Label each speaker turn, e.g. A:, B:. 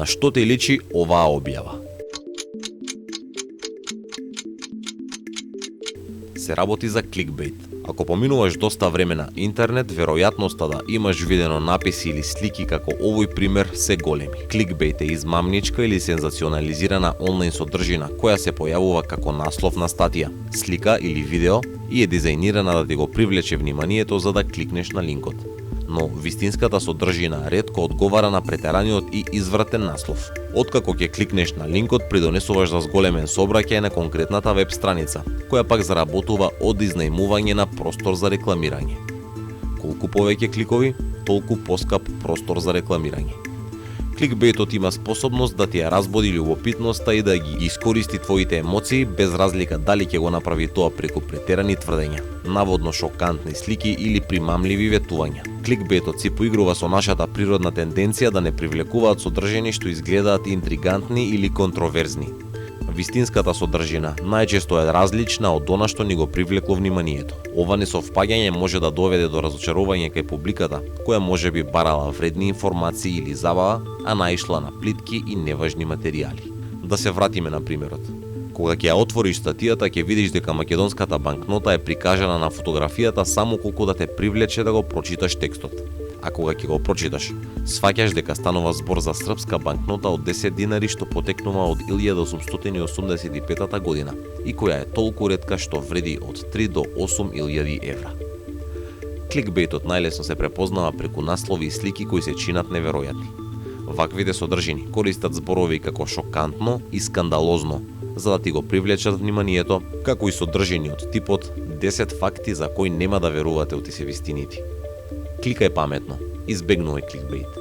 A: На што те личи оваа објава? Се работи за кликбейт. Ако поминуваш доста време на интернет, веројатноста да имаш видено написи или слики како овој пример се големи. Кликбейт е измамничка или сензационализирана онлайн содржина која се појавува како наслов на статија, слика или видео и е дизајнирана да ти го привлече вниманието за да кликнеш на линкот. Но вистинската содржина ретко одговара на претераниот и извратен наслов. Откако ќе кликнеш на линкот, придонесуваш за зголемен сообраќај на конкретната веб страница, која пак заработува од изнајмување на простор за рекламирање. Колку повеќе кликови, толку поскап простор за рекламирање. Кликбейтот има способност да ти ја разбуди љубопитноста и да ги искористи твоите емоции без разлика дали ќе го направи тоа преку претерани тврдења, наводно шокантни слики или примамливи ветувања. Кликбейтот си поигрува со нашата природна тенденција да не привлекуваат содржини што изгледаат интригантни или контроверзни. Вистинската содржина најчесто е различна од она што ни го привлекло вниманието. Ова несовпаѓање може да доведе до разочарување кај публиката, која може би барала вредни информации или забава, а наишла на плитки и неважни материјали. Да се вратиме на примерот. Кога ќе ја отвориш статијата, ќе видиш дека македонската банкнота е прикажана на фотографијата само колку да те привлече да го прочиташ текстот. А кога ќе го прочиташ, сфаќаш дека станува збор за српска банкнота од 10 динари што потекнува од 1885 година и која е толку ретка што вреди од 3 до 8.000 евра. Кликбейтот најлесно се препознава преку наслови и слики кои се чинат неверојатни. Ваквите содржини користат зборови како шокантно и скандалозно, за да ти го привлечат вниманието, како и содржини од типот 10 факти за кои нема да верувате оти се вистинити. Кликај паметно, избегнувај кликбейт.